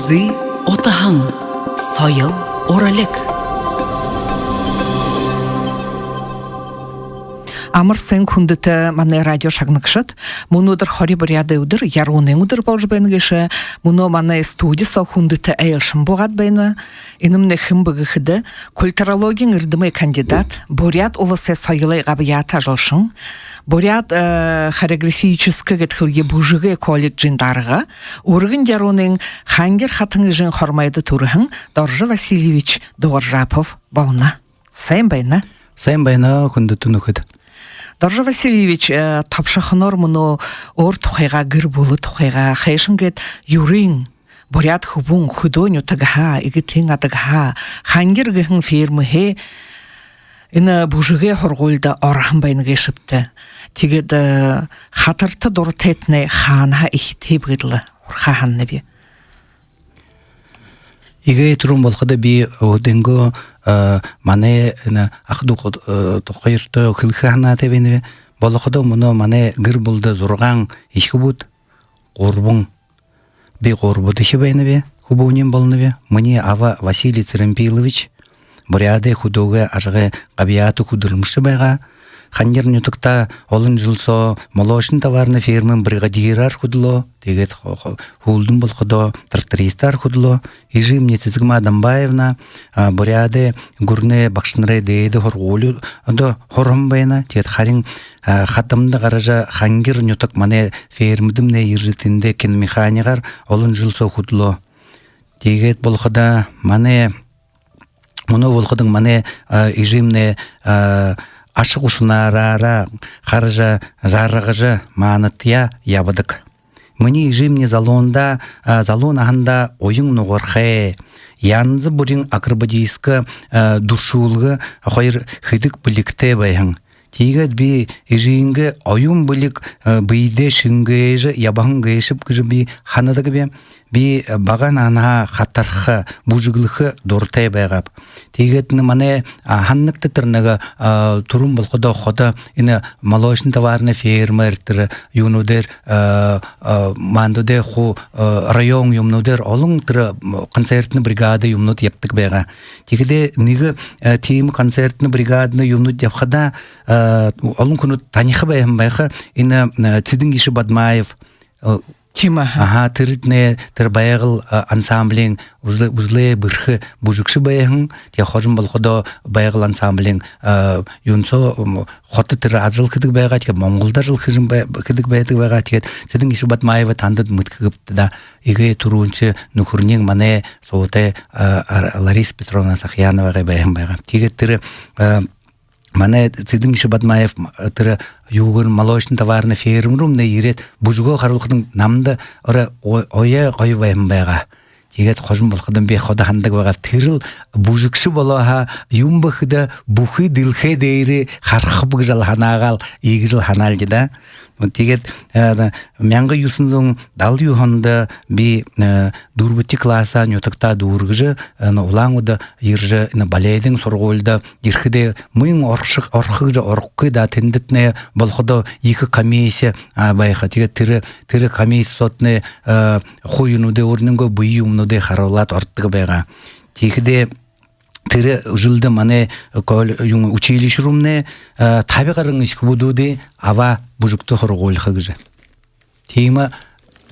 Озы отаһың, сайыл оралек. Амыр сен күндіті маны радио шагныкшыт. Мұнудыр хори біряды удыр, яруның удыр болж бәйнгеші. Мұны маны студияса күндіті әйілшім боғад бәйні. Инымны хым бұғықыды. Культурологин үрдімі кандидат. Бурят олысы сайылай ғабията жолшын. Бурят хореографическі гетхілге бұжығы колледжин дарыға. Урғын яруның хангер хатыңы жын хормайды турғын Доржы Васильевич Доржапов болна. Сайын бәйні? Сайын бәйні күндіті нүкіді. Доржы Васильевич тапшықынор мұны ор тұқайға гір болы тұқайға қайшынгет юрин бурят хубун худоню тагха игитин атагха хангер гихин фирмы ина бужыге хорголда орхан байныге шыпты тигет хатырты дортетне ханха ихтеб гыдлы урхаханны би Иге турум болқыда би оденго мане ахду тоқайырты кылхана тебенебе болқыда мұны мане гір болды зурған ишкі бұд ғорбың би ғорбуды шебенебе хубунен болнебе мне ава Василий Церемпилович буряды худоге ажығы қабияты худырмышы байға ханнер нютукта олон жылсо молочный товарный фирмын бригадирар худыло тегет хулдун болқыда трактористар худыло ижи мне Цицгма Дамбаевна буряды гурны бақшынрай дейді хорғолю да хорым байына тегет харин хатымды қаража хангер нютук мане фирмдымне иржитинде кен механикар олон жылсо худыло тегет болқыда мане мұны болқыдың мане ижимне ашық ұшынарара қаржа жарығыжы маңытия ябыдық. Мұны ежемне залон ағында ойың нұғырхай, янзы бұрын акробатийскі душулғы қойыр хыдық білікте байың. Тегет би ежейінгі ойын білік бейде шыңгейжі, ябағын гейшіп күжі би ханадығы би баған ана хаттархы, бұжығылығы дұртай байғап. Тегетіні мане ханныкты тұрнығы тұрым бұлқыда хода ині молочный товарный фермердер, юнудер, мандуде ху район юмнудер, олың тұры концертны бригады юмнуд ептік байға. Тегеде негі тейімі концертны бригадыны юмнуд епқада олың күні танихы байым байға ині Цидин Гиши Бадмаев Тима. Ага, тырытне тыр баягыл ансамблин узле бырхы бужукшы баягын, те хожым болқыда баягыл ансамблин юнсо хоты тыр ажыл кыдык баяга тек монголдар жыл кыжым кыдык баядык баяга тек Цидин Гиши Бадмаева тандыд мыткыгыпты да иге турунчы нухурнин мане соуте Лариса Петровна Сахьянова баягын баяга тек тыры мане Цидин Гиши Бадмаев тыры югын молочный товарный фермрум не ирет бужго харылыктың намды ора оя кой байым байга тегет хожым болқыдан бе хода хандык байга тырыл бужукшы болаха юмбахыда бухы дилхе дейри хархыбык жал ханагал игжил ханалды да тегет мяңгы юсындың дал юхонда би дурбути класса нютыкта дургыжы улаңыда иржы балейдың соргольда ирхиде мыйң орхыгжы оркы да тендетне болқыда екі комиссия байха тегет тыры комиссия сотне хуюнуде орныңго буюмнуде харалат орттыгы байга тегеде тыры жылды мане училище румне табиғарың ішкі будуды ава бұжықты хорғол хыгжы. Тейма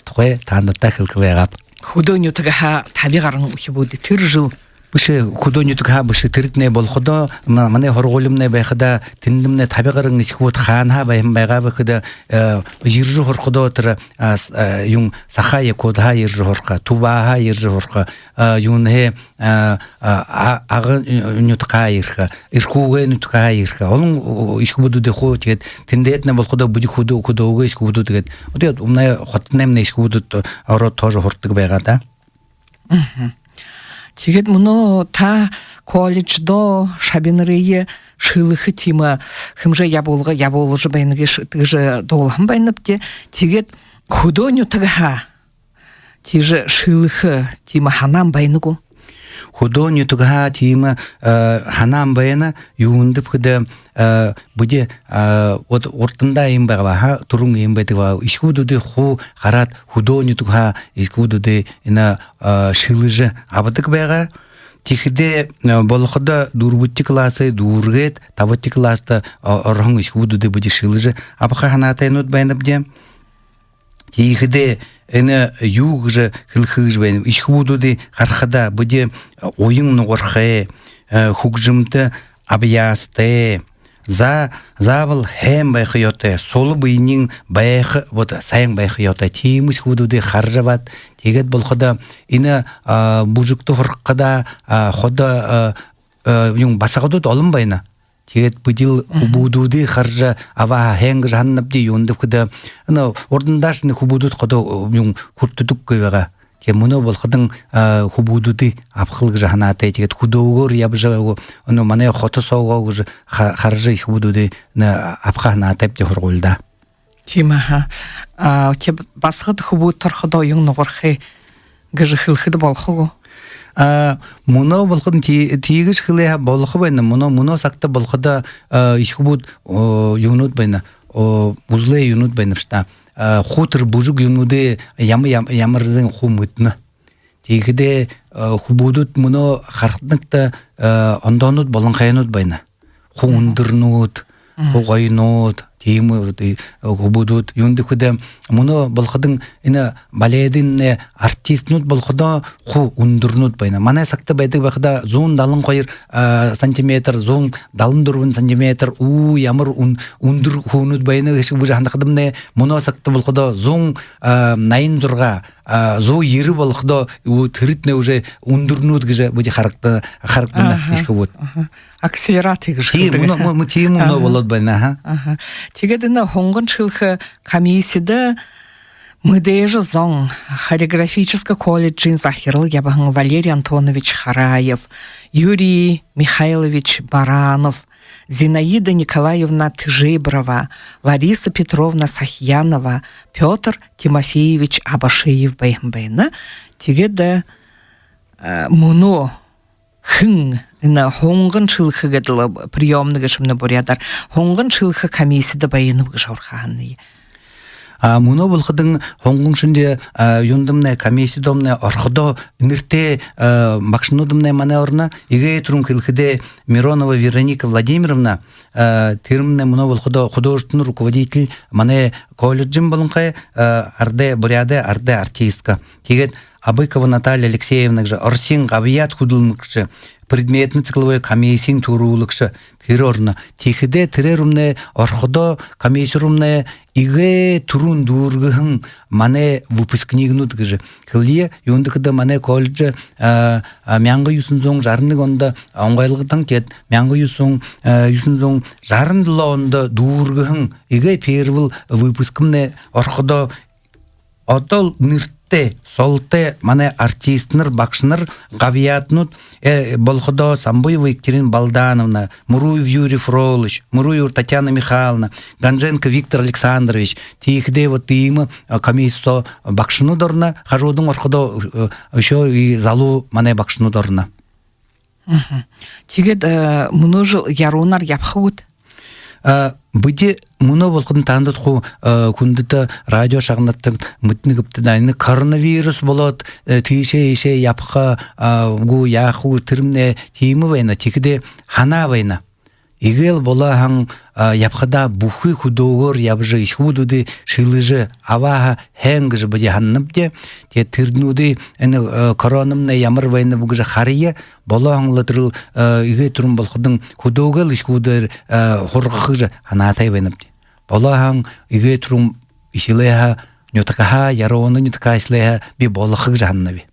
тұқай тандатта қылқы байғап. Худоню тыгаха табиғарың үші буды тыр жыл. Бұшы худоню тыгаха бұшы тырытне болқыда мане хорғолымне байқыда тіндімне табиғарың ішкі буд ханха байым байға бақыда ержі хорқыда отыр саха екодха ержі хорқа, тубаха ержі хорқа, юнhe ағын нүтқа ирха, иркуға нүтқа ирха. Оның ішкі буду дехо тегет тіндетне болқыда бұды худоуға ішкі буду тегет. Отет умнай хотынемне ішкі буду ұры тоже хортық байға да. Тегет мұны та колледждо шабинырые шылығы тима хымжы яболғы байныге шытыжы долғын байныпте тегет худоню тыгаха тежі шылығы тима ханам байныгу. Худоню тыгаха тима ханам байына юындып кыды bude вот ортында имбага ха турун имбетива ишкудуде ху харат худонютуга ишкудуде ина шилыжы абатык бага тихде болохода дурбутти классы дургет табатти класста орхон ишкудуде буде шилыжы абаха ханатайнут байнабде тихде эне югже хилхыж бен ишкудуде хархада буде ойын нугорхе хугжымты абьясте забыл хэм байхыйоте солы быйнин байхы вот сайын байхыйоте тимус худуде харжабат тегет болхода ина бужукты хоркада хода юн басагодут олынбайна тегет быдил хубудуде харжа ава хэнг жаннабди юндып кыда ана ордындашны хубудут хода юн куртудук кыйга кемуно болходын хубудуды апхылг жаханаты тегет худогор ябжаго оно мане хото сого харжы хубудуды на апханатып те хорголда тимаха ке басгыд хубуд торходо юн ногорхи гыжхылхыд болхого муно болходын тигиш хыле болхо байна муно сакта болхода ишхубуд юнут байна узле юнут байна шта хутыр бужуг юнуде ямырзын хумытны тегиде хубудут муно хархныкта ондонут болонхайнут байна хундырнут хугайнут тему хубудут юндыкыда муно болходын ина баледин артистнут болходо ху ундурнут байна мана сакта байдык бакда зон далын койыр сантиметр зон далын дурбун сантиметр ямыр ундур хунут байна эши бу жандыкдымне муно сакта болходо зон найын дурга зо йыры болходо тырытне уже ундурнут гыже бу характа ишке вот акселераты гыже муно тему болот байна тегедина хонгон чылхы комиссияда мыдежа зон хореографический колледж захирыл ябахан Валерий Антонович Хараев, Юрий Михайлович Баранов, Зинаида Николаевна Тыжеброва, Лариса Петровна Сахьянова, Петр Тимофеевич Абашеев байна тегеда муно хын на хонгон чылхы гадла приемный гашымны бурядар хонгон чылхы комиссияда байынып гашорханы муно болходын хонгон шунде юндымне комиссиядомне орходо нирте макшнудымне манеорна иге турун кылхыде Миронова Вероника Владимировна термне муно болходо художественный руководитель мане колледжим болункай арде буряде арде артистка тегет Абыкова Наталья Алексеевна же Орсин Гавият худылмыкшы предметный цикловой комиссиян турулыкшы террорна тихиде террорумне орходо комиссиярумне иге турун дургын мане выпускнигнут гыжы кылие юндыкыда мане колледж мяңгы юсунзоң жарындык онда оңгайлыгытан кет мяңгы юсунзоң жарындылы онда дургын иге первый выпускымне орходо отол нирте солте мане артистнер бакшнер гавиятнут болходо Самбуева Екатерина Балдановна, Муруев Юрий Фролович, Муруев Татьяна Михайловна, Ганженко Виктор Александрович, тихде вот им комиссия бакшну дорна, хажудун орходо еще и залу мане бакшну дорна. Тигед множил ярунар япхут. Быде муно болкын тандыт ху күндүтө радио шагнаттын мытныгыпты дайны коронавирус болот тише япха гу яху тирмне тими вайна тикде хана вайна игел болахан япхада бухы худогор ябжы ишхудуды шылыжы аваха хэнгж быде ханныбде те тирнуды эне коронамне ямыр вайна бугжы хария болаанлатырыл иге турун болходун худогел ишхудыр хоргыжы ханатай вайныбде болаан иге турун ишилеха нютакаха яроны нютакаислеха би болохыгжы ханнаби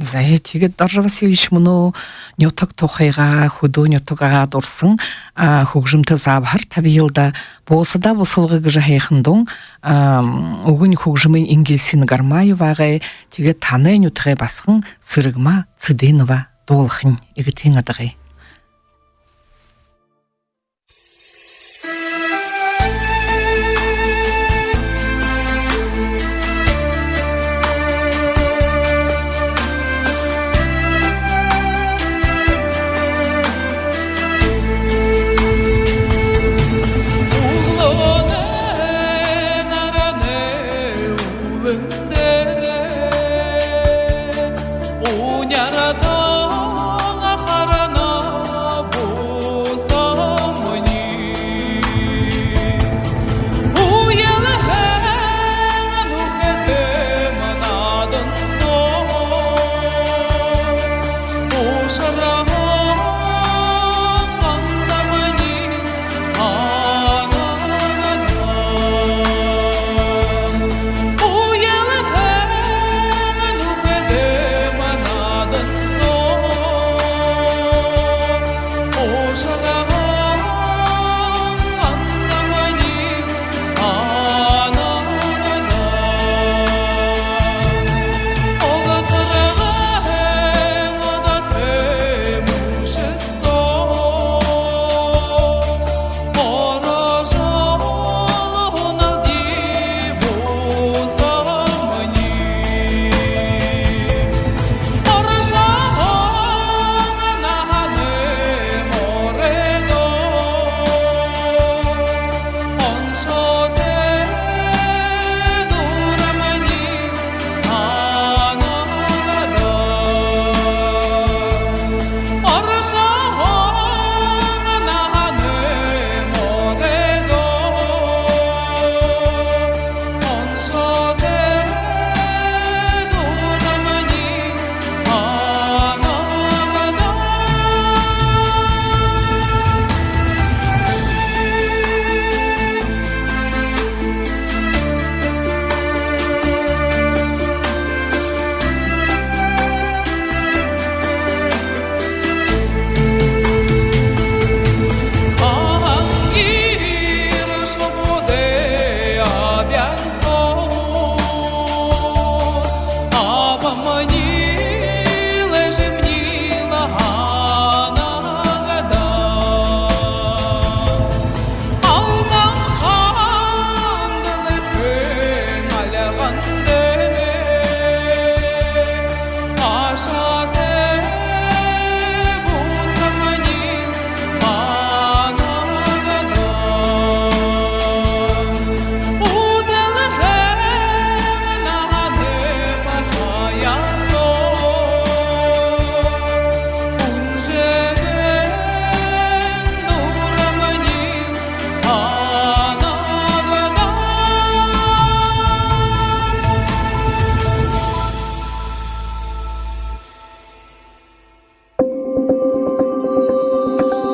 Заэтиге Даржа Васильевич муну нютак тохайга худу нютага дурсын хугжымты забхар табиилда болсада босылгы гыжа хайхындың угын хугжымын ингелсин гармаевага тиге таны нютага басхын сырыгма цыдынова долхын игітен адығы.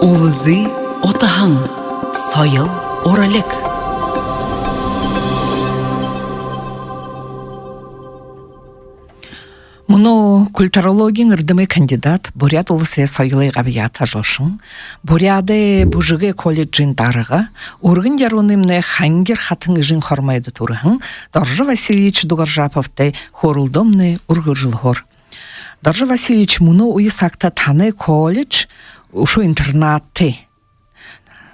Улызы отаһың, сайыл оралек. Муну культурологийн эрдэмэ кандидат Бурят улсын соёлын гавьята жошин Буряды Бужигэ колледжийн дарга өргөн ярууны хангер хатын ижин хормайды турхан Доржи Васильевич Дугаржаповтай хорулдомны ургылжылхор. Доржи Васильевич муну уйсакта таны колледж ушу интернатты.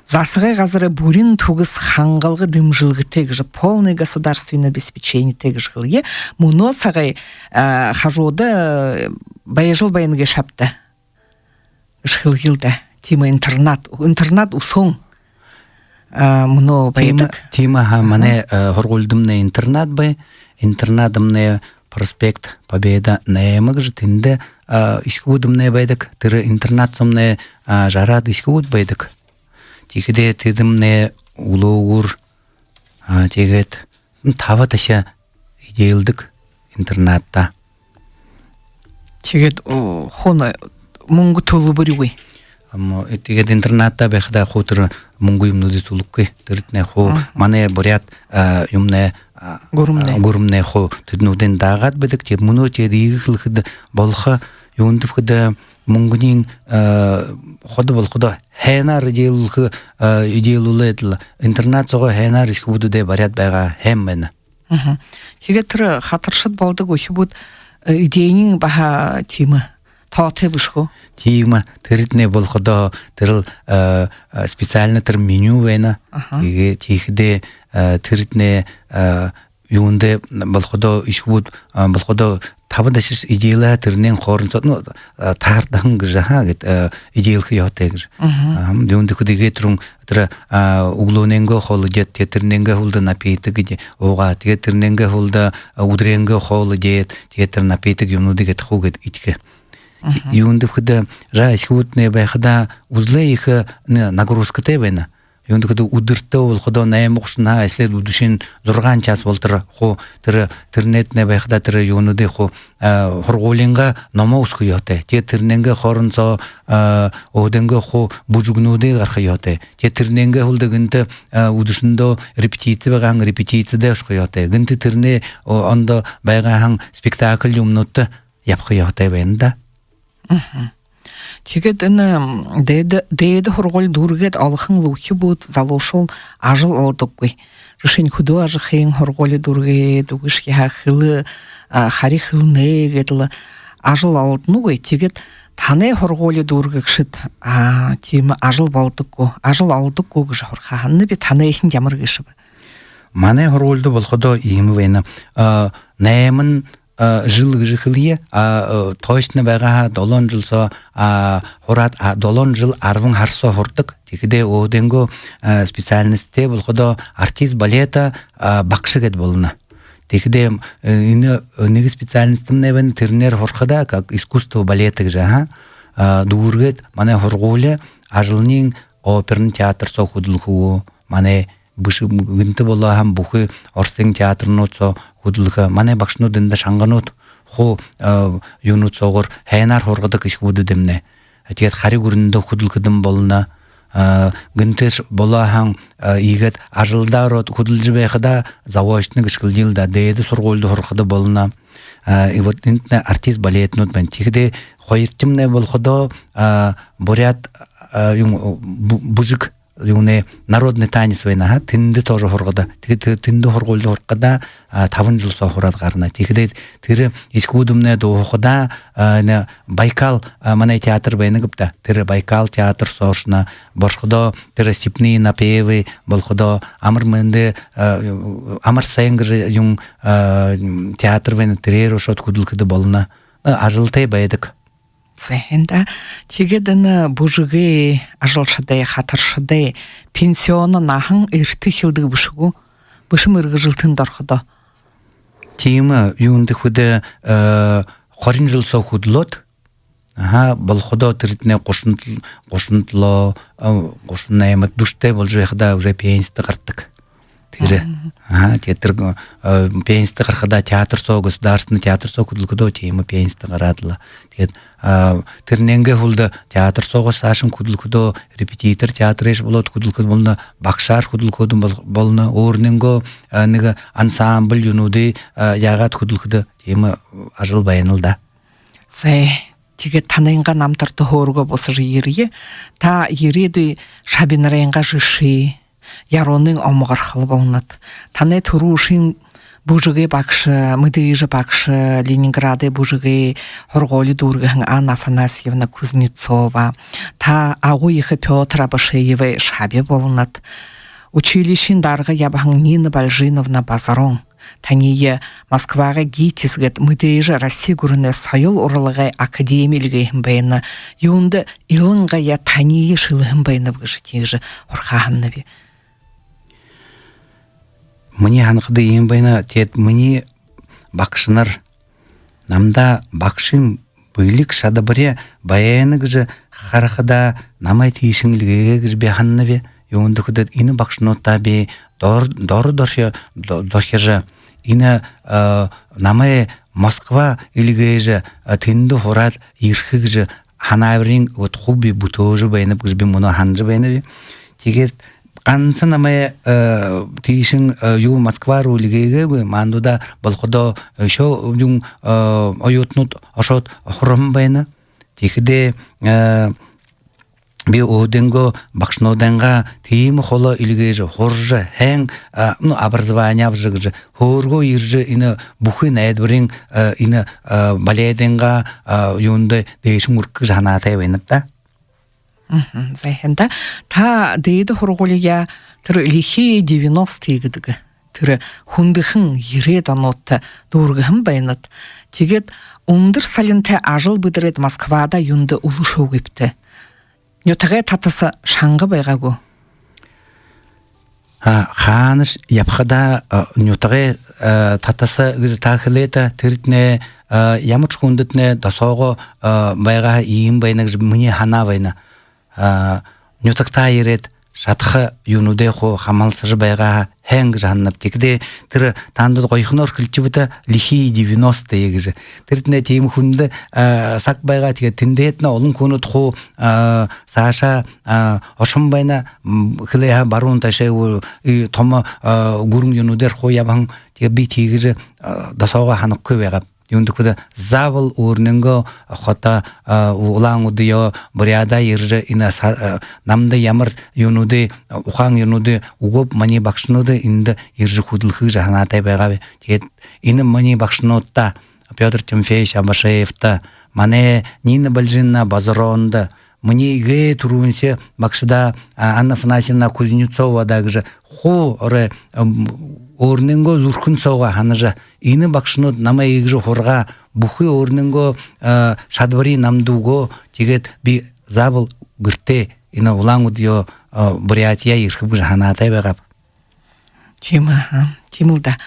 Засыгай газыры бурин тугыс хангалгы дымжылгы тегжі полный государственное обеспечение тегжілге муно сагай хажуды баяжыл байынге шапты. Шхылгилда тима интернат усон муно баядык. Тима мане хоргулдымны интернат бай, интернатымны проспект Победа наемык житинде ишкудымны байдык, тыры интернатсымны жарад ишкуд байдык. Тихиде тедимне улуур тегет тава таша идейлдик интернатта. Тегет хона мунгу тулу бурюй. Тегет интернатта бехда хотыр мунгу юмнуди тулукки тыртне хо мане бурят юмне гурумне хо теднуден дагат бедик те муно те дигилхид болха юндыфхда мунгунин ходы болхуда хэнар идейлулетл интернат сого хэнар ишкубуду де барят байга хэммена. Тегетр хатыршыт болдык ухибуд идейнин баха тима тааты бушку. Тима тыритне болхуда тырыл специально тыр меню вена. Тихиде тыритне юнде болхуда ишкубуд болхуда табадашис идеяла тырнен хорынсот ну тардан гжаха гет идеялхы ятегж. Дюнде кудиге трун тра углоненго холы жет тетерненге hulda напейты где ога тетерненге hulda удренге холы жет тетер напейты юнуди гет хугет итке. Юнды хыда жайскутне байхада узле их нагрузка тебена. Юнды хыда удыртты ол хыда наемокшна ислед удушин зурган час болтыр хо тирнетне байхада тир юнуды хо хорголинга номоус кыйоте. Те тирненге хорынцо оденге хо бужугнуды гархыйоте. Те тирненге хулдыгынты удушиндо репетиция баган репетицияде шкыйоте. Гынты тирне ондо байгахан спектакль юмнутты япкыйоте бенда. Тэгээд энэ дээд хоргол дүүргээд олхон лүхи бут залуушул ажил олдоггүй. Жишин хөдөө ажихын хоргол дүүргээд үгш яхыл харихылнэ гэдэл ажил олднугүй. Тэгээд таны хоргол дүүргэгшид тийм ажил болдоггүй. Ажил олдоггүй гэж хорхааны би таны ихэн ямар гэшв. Манай хорголду болоходо ийм байна. Найман жил гыхылие точно байгаа 7 жил хорат 7 жил 10 харсо хордык. Тэгдэ оденго специальностьте болоходо артист балета багшыгэд болно. Тэгдэ энэ нэг специальностьм нэвэн тэрнэр хорхода как искусство балета гэж дүүргээд манай хоргууле ажлын оперный театр сохудлхуу манай гынты болоо хам бүхэ Орсын театрнууд со хөдөлгөө манай багшнуудын да шанганууд хуу юунууд соогоор хайнаар хоргодог их бүдэд эмнэ. Тэгээд хариг өрөндө хөдөлгөдөн болно. Гынтэс болоо хан ийгэд ажылдаарууд хөдөлж байхада завоочны гიშгэлжилда дээд сургуульд хорходог болно. Вот энэ артист балетнууд байна. Тэгэхдээ хоёртымнэ болоходо бурят юм бужиг юуне народный танец байна. Тэнд тоже хоргода. Тэгээд тэнд хоргуул хоргода 5 жил сохороод гарна. Тэгээд тэр искүүдэмнэ доохода Байкал манай театр байна гэвта. Тэр Байкал театр соошна бошходо тэр степные напевы болходо амармэнде амар сайнгэр юм театр байна. Тэр шот хөдөлгөд болно. Ажылтай байдаг. Зэнда тэгээд энэ бүжигээ ажуулшадай хатаршадай пенсион нахан эртэ хилдэг бүшгүү бүшим эргэжилтэн дорходо. Тийм юунд хөдө 20 жил соо хөдлөд болоходо тэрднэ 38 дүштэй болж байхада уже пенситэй гардаг. Тэр театр пенситэй гарахада театр соо государственный театр соо хөдлөхөдөө тийм пенситэй гараадла. Тэгээд тэрнэнгэ хулда театр соогоос аашин хөдлөхөдөө репетитор театрыш болоод хөдлөхөд болно, багшаар хөдлөхөд болно, өөрнөнгөө нэг ансамбль юунуудыг яагаад хөдлөхөд тийм ажил байна л да. Тэгээд танайнга намтарт хөөргө босож ирье. Та ирээдүй шабинарынга жишээ яронын омгархал болнат. Таны төрүүшин бүжигээ багш, мэдээж багш Ленинграды бүжигээ хорголи дүүргэн Анна Афанасьевна Кузнецова. Та агуйхы Петра Башеева шабе болнат. Училищин дарга ябахан Нина Бальжиновна Базарон. Тание Москвага гитисгэд мэдээж Россия гүрнэ соёл урлагай академийлгэхэн байна. Юунд илэнгая тание шилхэн байна гэж тийж урхаанна би. Мне ханхды ийм байна. Тэд мне багшнар намда багшин бүйлэг шадабаре баяны гэж харахада намайт хийшинлэгээ гэж би ханнаве. Юунд хөдөд энэ багшнуудаа би дорхяжа энэ намай Москва илгээжэ тэнд хураад ирэх гэж ханааврын вот хобби бүтөөж байна гэж би мөн ханж байна. Тэгээд ганц намай тийшин юу Москва руу илгээгээгүй мандуда болоходо шо юм оюутнууд ошоод хором байна. Тэгэхдээ би оденго багшнууданга тийм холо илгээж хорж хэн образование авж хөөргөө ирж энэ бүхэн найдварын энэ балетинга юунд дэшин үргэж ханаатай байна та. Зайхэнда та дээд хургуулия тэр лихи 90-ыг гэдэг тэр хүндхэн 90 онууд дүүргэн байнат. Тэгээд өндөр салентай ажил бүдрэд Москвада юунд улушуугиптэй. Нютагэ татаса шанга байгаагүй. Ханыш япхада нютаге татасы гыз тахлета тэртне ямыч хундытне дасого байга иим байнаг мне хана байна нютакта ирет шатха юнуде хо хамалсыж байга хэнг жаннап тикде тэр тандад гойхнор хилчибута лихи 90 егже тэртне тим хүнд сак байга тэгээ тэндэтна олон хүнут хо саша ошон байна хлеха барун ташэ том гүрэн юнудер хо ябан тэгээ би тигже дасога ханыккы байга юндукуда завал урненго хота улаан удио буряда ирже ина намда ямар юнуде ухаан юнуде угоп мани бакшнуде инде ирже худылхы жахнатай байгаве тэгээд ины мани бакшнутта Петр Тимофеевич Абашеевта мане Нина Бальжинна Базаронда мне ге турунсе бакшда Анна Афанасьевна Кузнецова дагже хо оре орненго зурхун сауга ханажа ины бакшнут нама егже хорга бухы орненго шадвари намдуго тигет би забыл гырте ина улангудио бурятия ирхыб жаханатай байгап Тимуда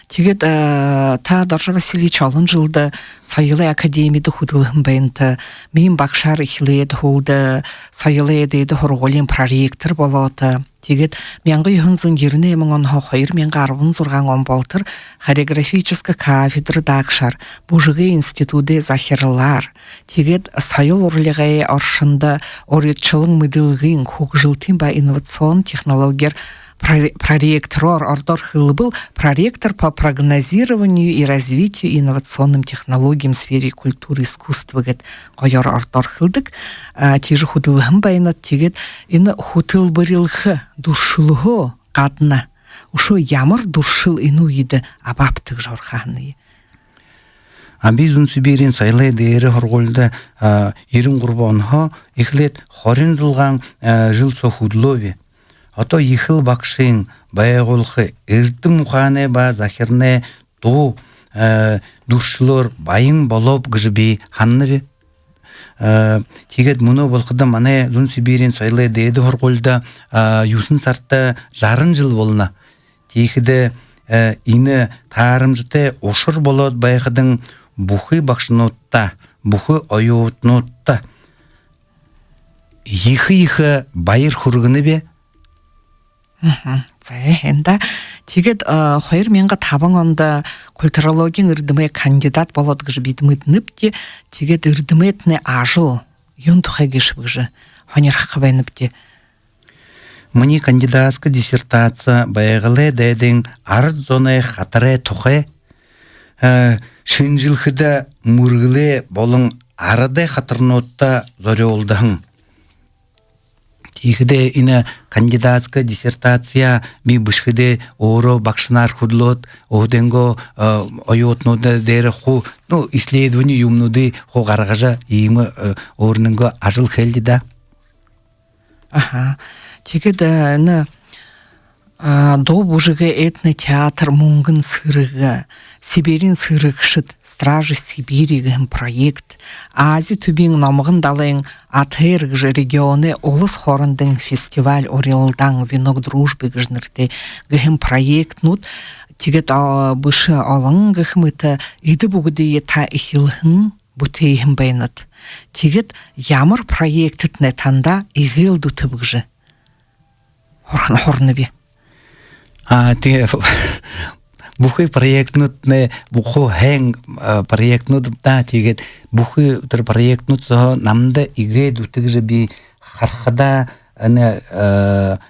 тигет та Доржа Васильевич алын жылды сайылы академияда худылығын байынты мен бакшар ихлед холды сайылы дейді хорголин проректор болоты тигет менгі юхынзын еріне еміңін хоқайыр менгі арвын зұрған он болтыр хореографическа кафедра дакшар бұжығы институты захирлар тигет сайыл орлығай аршында оретчылың мүділгін хук жылтын ба инновацион технологер проректор Ардор был проректор по прогнозированию и развитию инновационным технологиям в сфере культуры и искусства гет койор Ардор Хилдык тиже худылгын байнат тигет ины хутыл бырылхы дуршылығы гадна ушо ямар дуршыл ину иді абаптык жорханы Абизун Сибирин сайлай дейрі хорголда ерін құрбанға ихлет хорин жылған жыл сохудлове Ото ихыл бакшин баяголхы эрдим мухане ба захирне ту дуршлор байын болоп гжби ханныве тигет муну болқыда мане Зун Сибирин сайлай дейді хорголда юсын сартта жарын жыл болна тигеде ины таарымжыте ошыр болот байқыдың бухы бакшынотта бухы ойотнотта ихы байыр хургыны бе Энда тигет 2005 онда культурологийн эрдэмэ кандидат болоод гэж бид мэднэпти тигет эрдэмэтнэ ажил юн тухай гişбгж хонярх байнэпти Мне кандидатская диссертация байгале дэдин ард зоны хатаре тухай шинжилхыда мургыле болон арады хатырнотта зорёлдахын Тихде ина кандидатская диссертация ми бышхыде оро бакшнар худлот оденго ойотнуда дере ху ну исследование юмнуды ху гаргажа имы орнынго ажыл хелди да тигде на до бужыга этный театр мунгын сырыга Сибирин сырыкшыт Стражи Сибири гэм проект Ази түбин намыгын далайын Атыр гжы регионы олыс хорындың фестиваль орелдан винок дружбы гжнырты гэм проект нут тигет бышы алың гэхмыты иды бугыды та ихилхын бутейхын байнат тигет ямар проекттыт нетанда игыл дутып гжы хорны бе те Бухы проектнутне буху хэнг проектнут да тигет бухы төр проектнут со намда иге дутыгже би хархада ана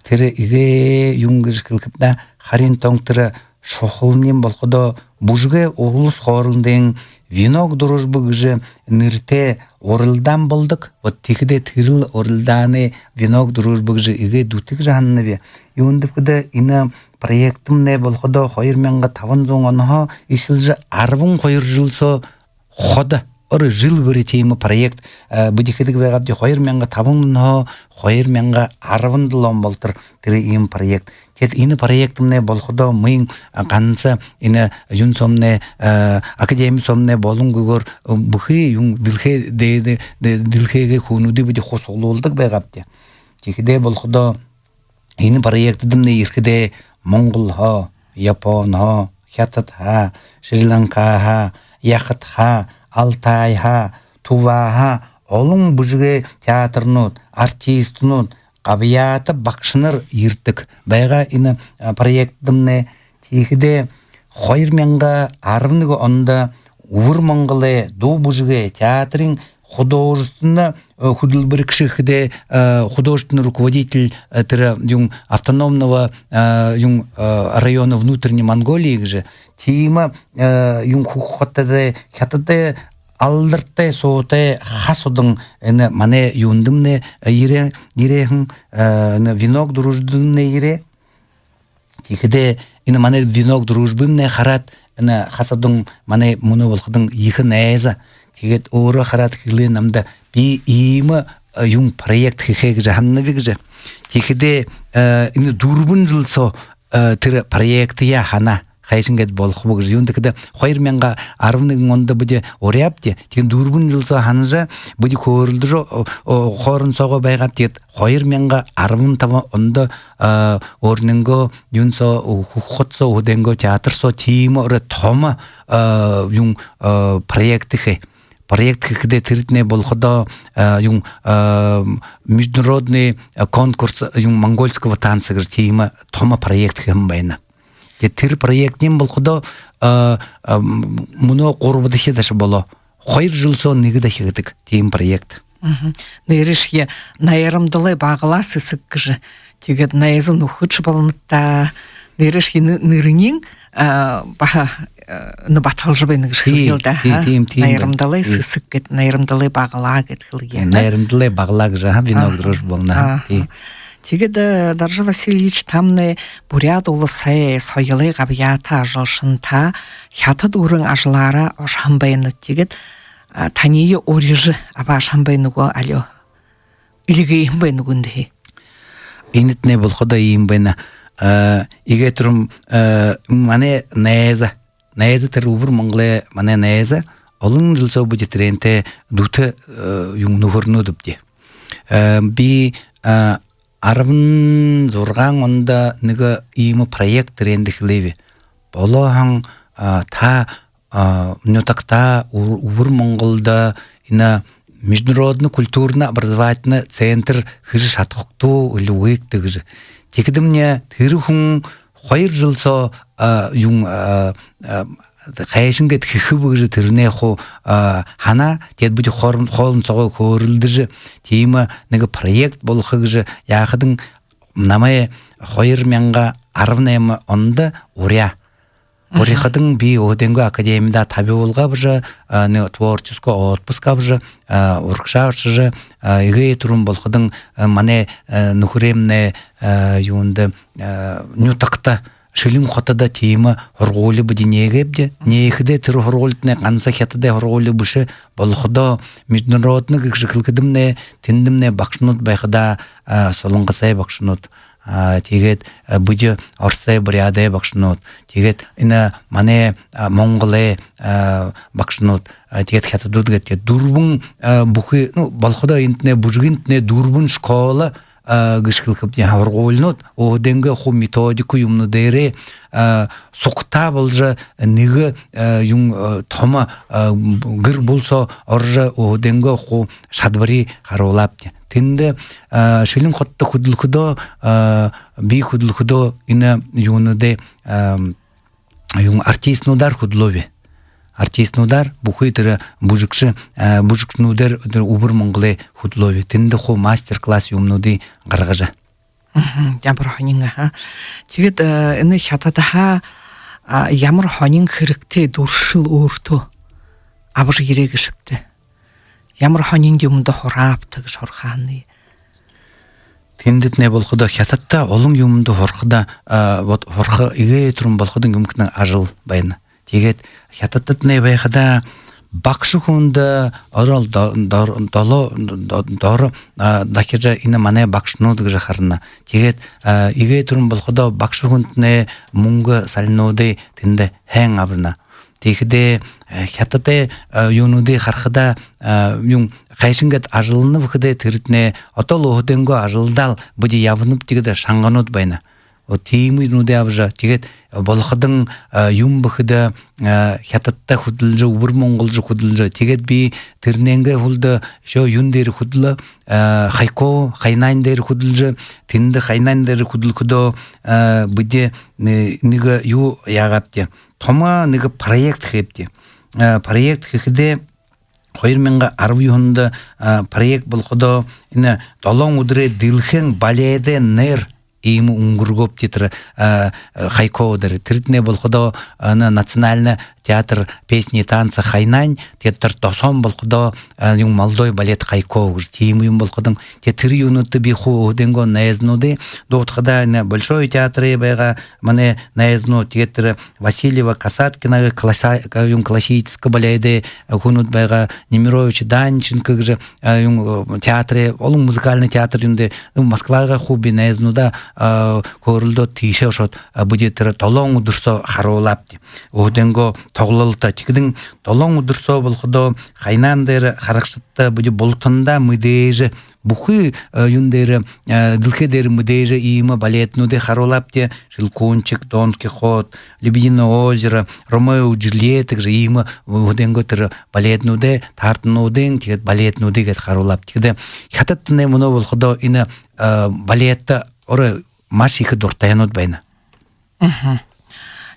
тере иге юнгыж кылкыпта харин тоңтыра шохулнем болкодо бужге улус хорындын винок дружбыгже нырте орылдан болдук вот тигде тырыл орылданы винок дружбыгже иге дутыгже ханныве юндыкда ина проектым не болходо 2005 онho исилже арбын койыр жылсо хода ор жыл бери тейми проект будихидик вегабди 2005 онho 2010 дылон болтыр тире им проект тет ини проектым не болходо мыйын канса ини юн сомне академия сомне болун гөгөр бухи юн дилхе дейди дилхеге хунуди буди хосолулдук вегабди тихиде болходо энэ проектдымны ирхэдэ Монгол хоо, Япон хоо, Хятад хаа, Шри-Ланка хаа, Яхад хаа, Алтай хаа, Тува хаа олон бүжгээ театрнууд, артистнууд гавьяата багшнар ирдэг. Байгаа энэ проектдымны тийхдэ 2011 онд Өвөр Монголын дуу бүжгээ театрын художественный хөдөлбөрчихдээ художественный руководитель автономного района внутренней Монголии же тима хухотады хятады алдартай суутай хасудын эне мане юндымне ирехэн винок дружбымне ире тихде эне мане винок дружбымне харат эне хасудын мане муну болгодын ихе найза тэгээд өөрөө хараад хэлээ намда би ийм юм проект хийх гэж ханнавиг гэж тэгэхдээ энэ дөрвөн жил со тэр проект я хана хайшингэд болох үг гэж юм тэгэхдээ 2011 онд бүдэ уряпте тэгээд дөрвөн жил со ханажа бүдэ хөөрөлдөр хоорон цогоо байгаад тэгээд 2015 онд өөрнөнгөө юнсо хухотсо хөдөнгөө театрсо тим орэ том юм проект хэ проект когда тэрднэ болохдо юм международный конкурс юм монгольского танца гэж тийм том проект хэм байна. Тэгээд тэр проектнин болохдо муно гурвдагш даш болоо 2 жил сон нэг дахигадаг тийм проект. Нэршге найрамдалай баглаас эсэг гэж тэгээд найзан нөхөж болонта нэршге нэрнин баха на баталж байна гэж хэлдэг найрамдалай сэсэг гэд найрамдалай баглаа гэд хэлгээ. Найрамдалай баглаа гэж винок дружба болно. Тэгээд Даржа Васильевич тамны буряд улсай соёлын гавьяата ажлшинта хятад өрөн ажлаараа ошхан байна. Тэгээд таны өрөж аваашхан байна нөгөө алё илгээ юм байна нүгэндээ. Энэтнэ болохоо юм байна. Игэтрум мане найза тэр Өвөр Монголын мане найза олон жил соо бүжитрэнтэй дүтэ юм нөхөрнөд бдэ. Би 16 онд нэг ийм проект рэндхлэв болоохан та нютакта Өвөр Монголда энэ международный культурно-образовательный центр хийж шатхагтуу үлгэгдэг гэж. Тэгэхдээ мне тэр хүн 2 жил соо юм хайшингэд хэхэв гэж тэрнээ хуу хана тэгэд бүж хоолн цогоо хөөрөлдөж тийм нэг проект болох гэж яахан намайг 2018 онд уряхадан би Оденго академияда табиулга бж нэг творческий отпуска бж урагшаарч игээ турун болохдон мане нөхрэмнэ юунд нютакта шилэн хотода тийм хоргуулы будинегэбдэ нээхдэ тэр хоргуултны ганца хятадэ хоргуулы бүш болохдо международный гэрхэлгэдэмнэ тэндэмнэ багшнууд байхада солонгосай багшнууд тэгээд бүж орсай бурядай багшнууд тэгээд энэ мане монголын багшнууд тэгээд хятадууд гэдэг дөрвөн бүхий болохдо энтнэ бүжгэнтнэ дөрвөн школа гიშгэлхэбди хавргуулнууд Оденго ху методику юмну дээрээ сугтаа болж нэг юм том гэр булсо орж Оденго ху шадбари харуулапти тэнд шилэн хотто хөдөлгөдөө би хөдөлгөдөө энэ юунуудэ юм артистнуудаар хөдлөвэ артистнуудаар бүхий тэр бүжигчнүүдээр Өвөр Монголын хөдлөвэ тэнд хуу мастер класс юмнуудыг гаргаж. Ямар хонин тэгээд энэ хятадаа ямар хонин хэрэгтэй дүршил өөртөө авж ирээг шивтэ. Ямар хонин юмд хураапдаг шорхааны. Тэндд нэ болоход хятадтай олон юмд хорхода хорхо игээ түрэн болоход юмхнэ ажил байна. Тэгээд хятадд нэ байхада багш хүнд орол дор дахиж энэ манай багшнууд гэж харна. Тэгээд игээ түрэн болоход багш хүнд нэ мөнгө салнуудыг тэнд хэн авна. Тихде хятате юнуде хархада юн хайшингат ажылны вхде тиритне отол охденго ажылдал буди явнып тигде шанганот байна. O тими нуде авжа тигет болохдын юм бхда хятатта худылжы убур монголжы худылжы тигет би тирненге хулда шо юндер худла хайко хайнайн дер худылжы тинде хайнайн дер худылкудо буди нига ю ягапте тома нига проект хепте проект хеде 2010 yılında проект болходо ина долон удре дилхен баледе нер им унгургоп титр хайкодер тритне болходо на национальный театр песни и танца Хайнань театр тосон болходо юн молодой балет хайко тим юм болходон театр юнут биху денго наезнуды дотхада на большой театре бега мане наезну театр Васильева Касаткина классического баледе хунут бега Немирович Данченко же театре олун музыкальный театр юнде Москвага хуби наезнуда корулдо тишешот будет толон удурсо харолапти оденго тоглолта тигдин толон удурсо болходо хайнандер харакшытта буде болтунда мыдеже бухы юндер дилхедер мыдеже има балетнуде харолапти Шелкунчик Дон Кихот Лебединое озеро Ромео и Джульетта же има оденго тер балетнуде тартнуден тигет балетнуде гет харолапти тигде хататне муно болходо ина балетта ора машиха дуртаянот байна.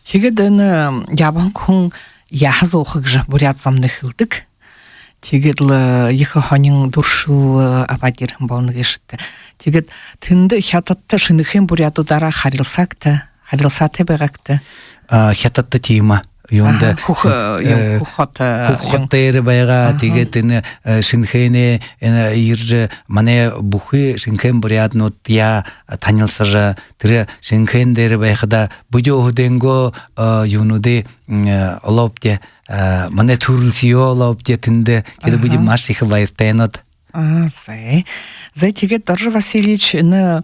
Тегеден ябан кун яхаз охыгжа бурят самных хылдык. Тегедл ихы ханин дуршу абадир болны геште. Тегед тынды хятатта шыныхен бурят удара харилсакта, харилсате бегакта. Хятатта тима. Юнда хухоттер байга тигетин шинхене ирже мане бухы шинхен бурятнут я танилсажа тире шинхен дер байхада будё денго юнуде олопте мане турлсио олопте тинде кеде буди машиха байртенот зай тигет Доржи Васильевич на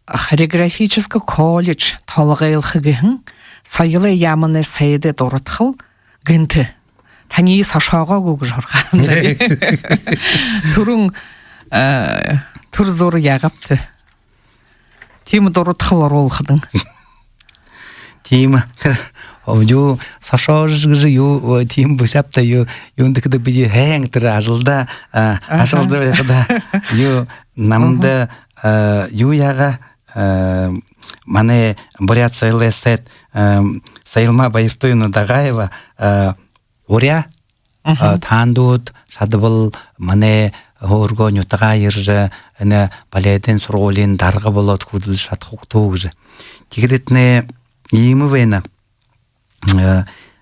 хореографический колледж толгайлхыгын Сайылы ямыны сайыды дорытхыл гынты. Тани сашаға көгі жорған. Түр зоры яғапты. Тимі дорытхыл ролқыдың. Тимі. Ю сашаға жығы ю тим бұшапта ю юндыкыды біде хэң түрі ажылда. Ажылды яғыда. Ю намды ю яға мане бурят сайлы эстет Сайылма Байыртойна Дагаева уря тандут шадыбыл мане хорго нютага ирже эне баледен сурголин дарга болот худыл шатхуктугже тигретне ийми вена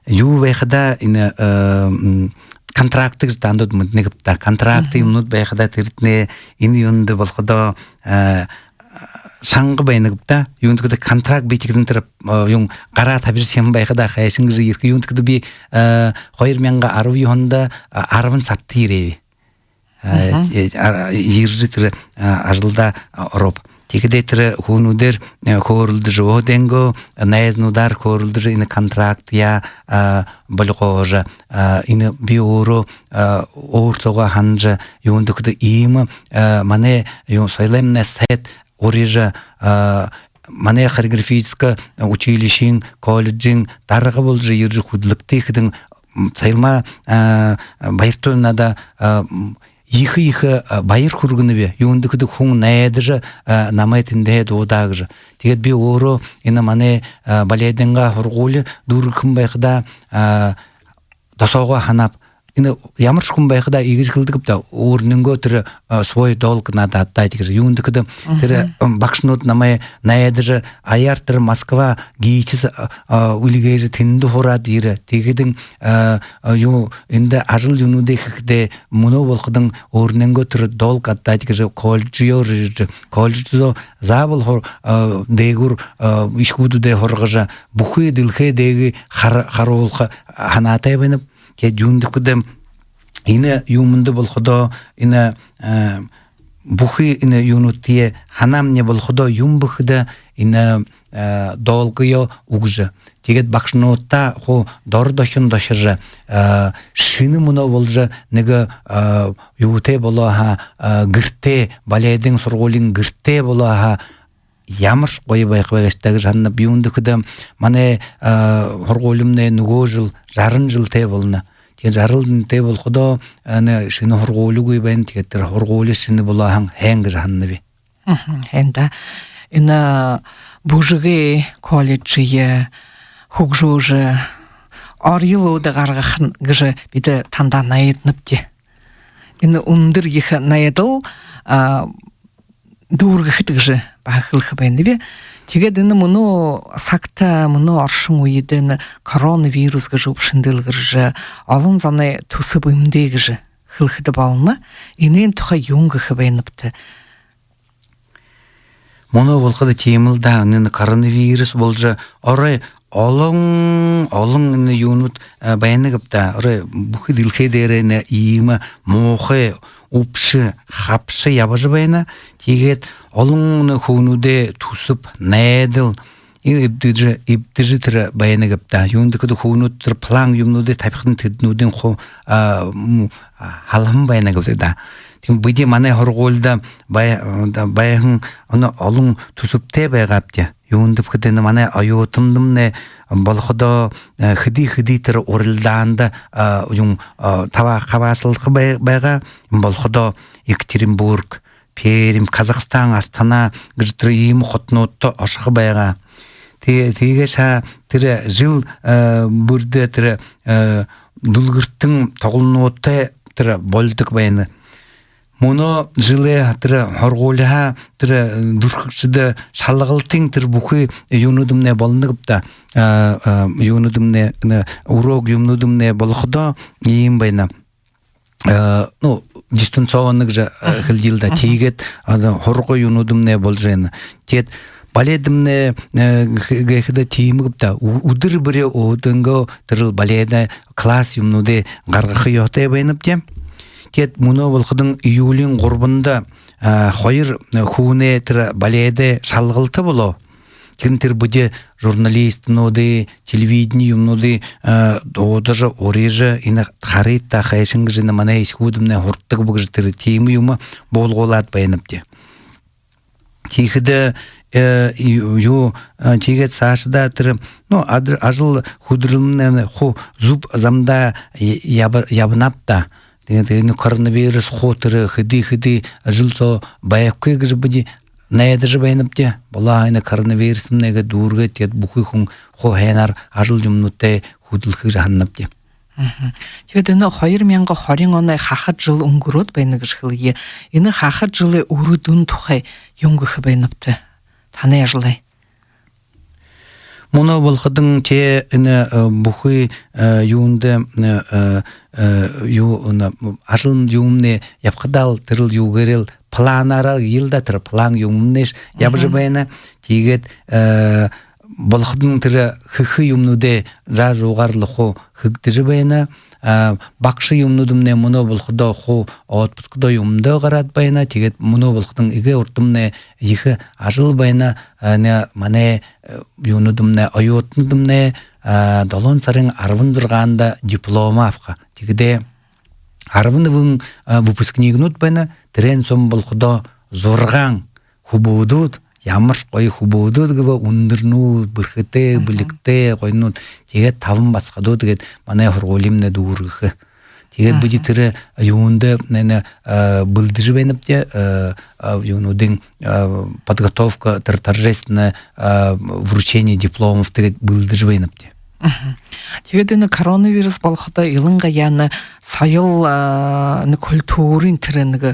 ю вехда ине контракты тандут мыднегипта контракты юмнут бехда тиртне ин юнды болходо 상ғы байнығыпта, юндыкыды контракт бейтігдің тұрып, юн қара табір сен байқыда қайшыңызы еркі, юндыкыды бей қойырменға ару юхында арвын сатты ереви. Ержі түрі ажылда ұрып. Текеде түрі хунудер көрілді жоғы денго, найызнудар көрілді жы ині контракт я болығы жы, ині бей ору орсоға ханжы, юндыкыды иймі, мане сойлемне сайт, Орежа мане хореографическое училищен, колледжин, дарга болжы ержі худлыкты хыдың сайылма байыртойнада ихы байыр хургыны бе, юнды кыды хуң наядыжы намайтынды доодағыжы. Тегет бе ору, ина мане балейденға хургулы дуры кым байқыда досауға ханап, ина ямырш кум байқыда игіз кылдыкыпта орнынго түрі свой долг надо отдать. Юнды кыды түрі бақшынот намай наядыжы аяр түрі Москва гейчіз үлігейжі тінді хорады ері. Тегедің инді ажыл юнуды хікде мұны болқыдың орнынго түрі долг отдать. Колджио режі. Колджио забыл хор дегур ишкуду де хорғыжа бұхы дылхы деги харолқы ханатай беніп ке жүндікді ине юмынды болходо ине бухи ине юнутие ханам не болходо юм бухда ине долгыё угжа тегет бакшнотта хо дор дохын дошыржа шины муно болжа неге юте болаха гирте баледин сургулин гирте болаха ямыш кой байкыбагастагы жанна биунды кыда мане хоргулумне nugo жыл жарын жыл те болна те жарылдын те болходо аны шыны хоргулугуй бен тегеттер хоргулу шыны болахан хэнг жанны би Энда ина бужыге колледжие хугжужы арилода гаргахан гыжы биде танда наетныпте. Ина ундыр еха наедыл дургы хытыгжы бахылхы бендебе. Тегедіні мұны сақта мұны аршын ойедіні коронавирус гыжы ұпшындыл гыжы алын заны тусы бұйымде гыжы хылхыды балына инен тұха юңғы хыбайыныпты. Мұны болқыды темілда коронавирус болжы орай олың юнут баяны кіпта орай бұқы дилхе дерені иімі моқы ұпшы хапшы ябажы баяна тегет олың хунуде тусып найдыл ибдижи тірі баяны кіпта юнды күді хунуд тір план юмнуде табиқтын теднуден хо халым баяны кіпта Быди мане хорголда баяхын оны олың тусупте байгапте. Юндып кытыны мане айотымдымне балхыда хыди тірі орылдаанда юн таба қабасылқы байға балхыда Екатеринбург, Пермь, Казахстан, Астана гыжтыры ем хотнотты ашқы байға. Теге ша тірі жыл бүрді тірі дұлғырттың тоғылнотты тірі болдық байыны. Мұны жылы тірі хорголыға тірі дұрқықшыды шалығылтың тірі бұқы юнудымне болыны қыпта юнудымне урок юнудымне болықыда ейін байна дистанционлық жа хылдилда тегет хорғы юнудымне бол жайны тет баледімне гайхыда тейімі қыпта удыр бірі оудыңғы тіріл баледа класс юнуде ғарғықы йоқтай байынып де Тет мұны болқыдың июлин ғұрбында қойыр хуне тірі баледе шалғылты болу. Кен тір бұде журналист ноды, телевидение юмноды одажы, орежы, ина қаритта қайшыңғы жына мана ескудымне ғұрттығы бұғжы тірі теймі юмы болғолат байыныпте. Тейхіді тегет сашыда тірі ажыл худырылымны ху зуб замда ябынапта. Тегені коронавирус хотыры хыды жылсо баяққы гыжы бұди найадыжы байыныпте. Бола айны коронавирусымнеге дұрғы тет бұқы құн хо хайнар ажыл жұмнутте худылқы жағынныпте. Тегені қойыр менгі хорин онай қақыт жыл ұңғырот байны гыжқылы. Ені қақыт жылы ұрудың тұқай юңғы байыныпты. Таны ажылай. Мұны болқыдың те бұқы юынды ашылын юымне япқыдал тіріл югерел планара елда тір план юымнеш ябыжы байына тегет болқыдың тірі хықы юмнуде жа жоғарлы хо хықтыжы байына бақшы юмнудымне мұны болқыда хо отпускыда юмды ғарат байына тегет мұны болқыдың иге ұртымне ехі ажыл байына мане юнудымне айотнудымне долон сарын арвын дұрғанда диплома афқа тегеде арвынывың выпускнигнут байына тірен сон болқыда зорған хубудуд Ямыр қой хубуды гыба ундырну бірхіте білікте қойнут тегет тавын басқаду тегет мана хорголимне дургы тегет бұди тірі юнды бұлдыжы бәйніпте юнудың подготовка торжественное вручение дипломов тегет бұлдыжы бәйніпте. Тегет ені коронавирус балқыда илынға яны сайыл культурин тірінігі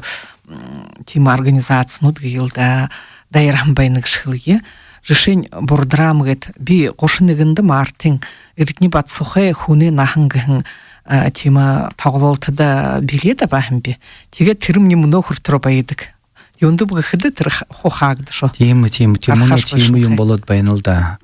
тема организацияны дұғылда дайрам байнык шылые решень бордрамгет би кошыныгынды мартин эдикни батсухай хуны нахангын тема таглалтыда билета бахымби теге тирмни муно хуртробайдык юнды бухыды тир хохагды шо тема юм болот байнылда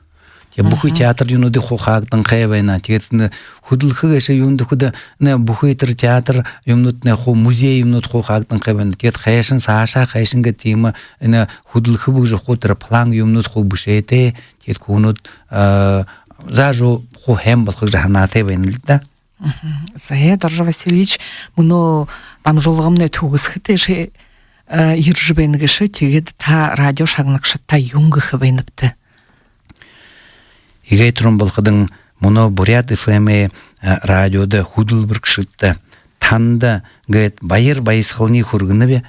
Бухы театр юнуды хохагдың қайбайна тегетіні худылқы кәші юнды құда бухы театр юмнутны музей юмнут хохагдың қайбайна тегет қайшын саша қайшынға тема худылқы бұғжы құтыры план юмнут ху бұшейте тегет құнут зажу хухем болох жаханате бенилда. Зая Доржа Васильевич муно бамжолгамне тугысхытеше иржбенгеше тигет та радио шагнакшы та юнгыхы бенипті. Игей турун болгодың муно Бурят ФМ радиода худул бір кішітті танды гет байыр байысқылни хургыны бе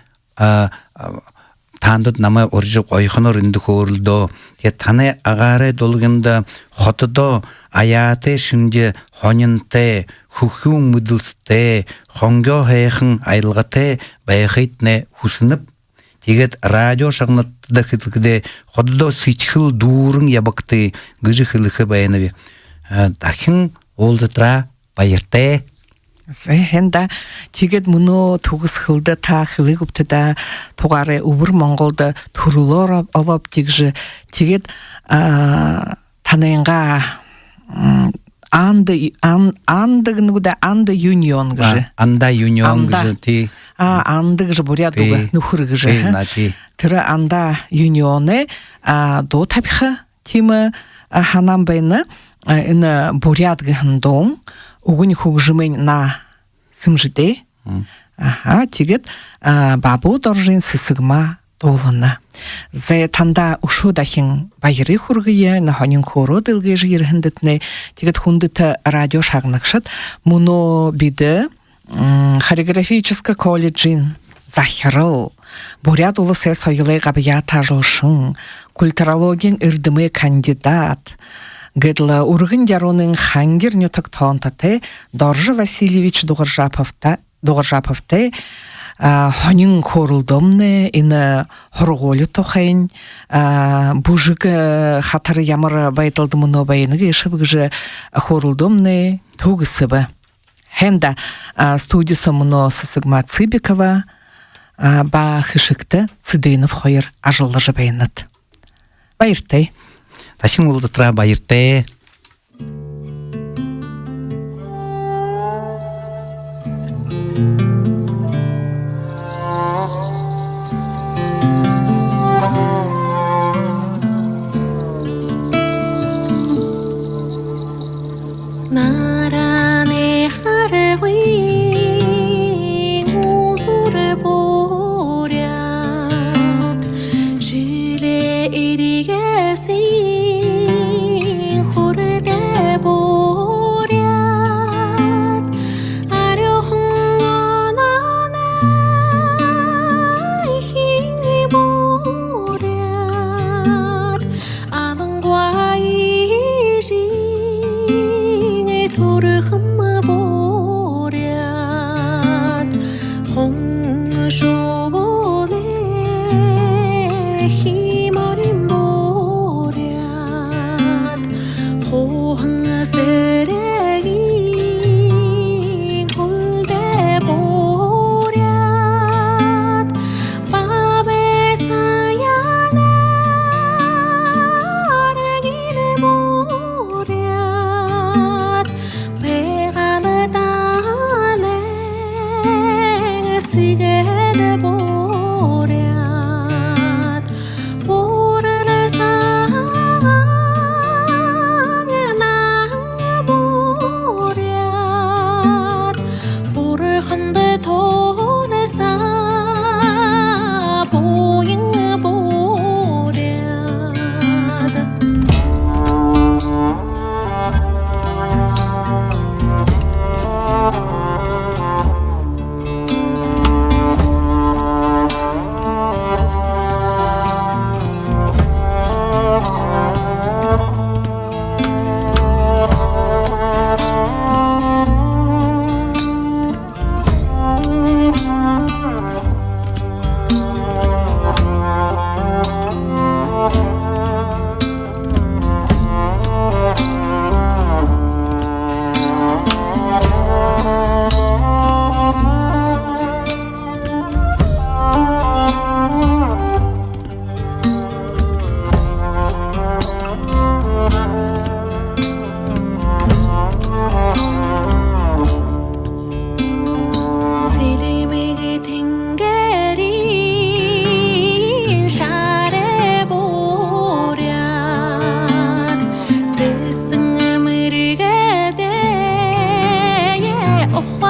тандыд намай оржы қойханор инді көрілді таны ағары долгында хотыдо аяты шинде хонинте хуху мыдылсте хонгё хэйхын айылғаты байхайтне хусынып тегет радио шагнатты хытыкде хотыдо сычхыл дурын ябакты гыжы хылыхы байыныбе дахин олзытра байырте Хенда тигет муно тугысхылды та хылыгыптыда тугары убыр Монголда турулор алып тигже тигет танайынга андыгнугда анды юнион гыжы. Анда юнион гыжы ти. Анды гыжы бурядуга нухыр гыжы. Тыры анда юнионы до табиха тимы ханам байны ина буряд гыхындон угын хугжымын на сымжыде. Тигет бабу доржин сысыгма долына. Зая танда ушу дахин байыры хургыя на хонин хору дылгы жирхындытны тигет хундыты радио шагнакшат муно биде хореографический колледжин захирыл бурят улысы сойлы габия тажылшын культурологин ирдымы кандидат гыдла ургын яронын хангир нютак тонтаты Доржа Васильевич Дугыржаповте хонин хорулдомны ина хорголю тохайн бужык хатары ямар байтылды муно байыныгы ешыбыгжы хорулдомны тугысыбы. Хенда студиясы муно сысыгма Цыбикова ба хышыкты Цыдынов хойыр ажыллыжы байынат. Байыртай. Ташин олзытра байырте. Жиле иригесин Охва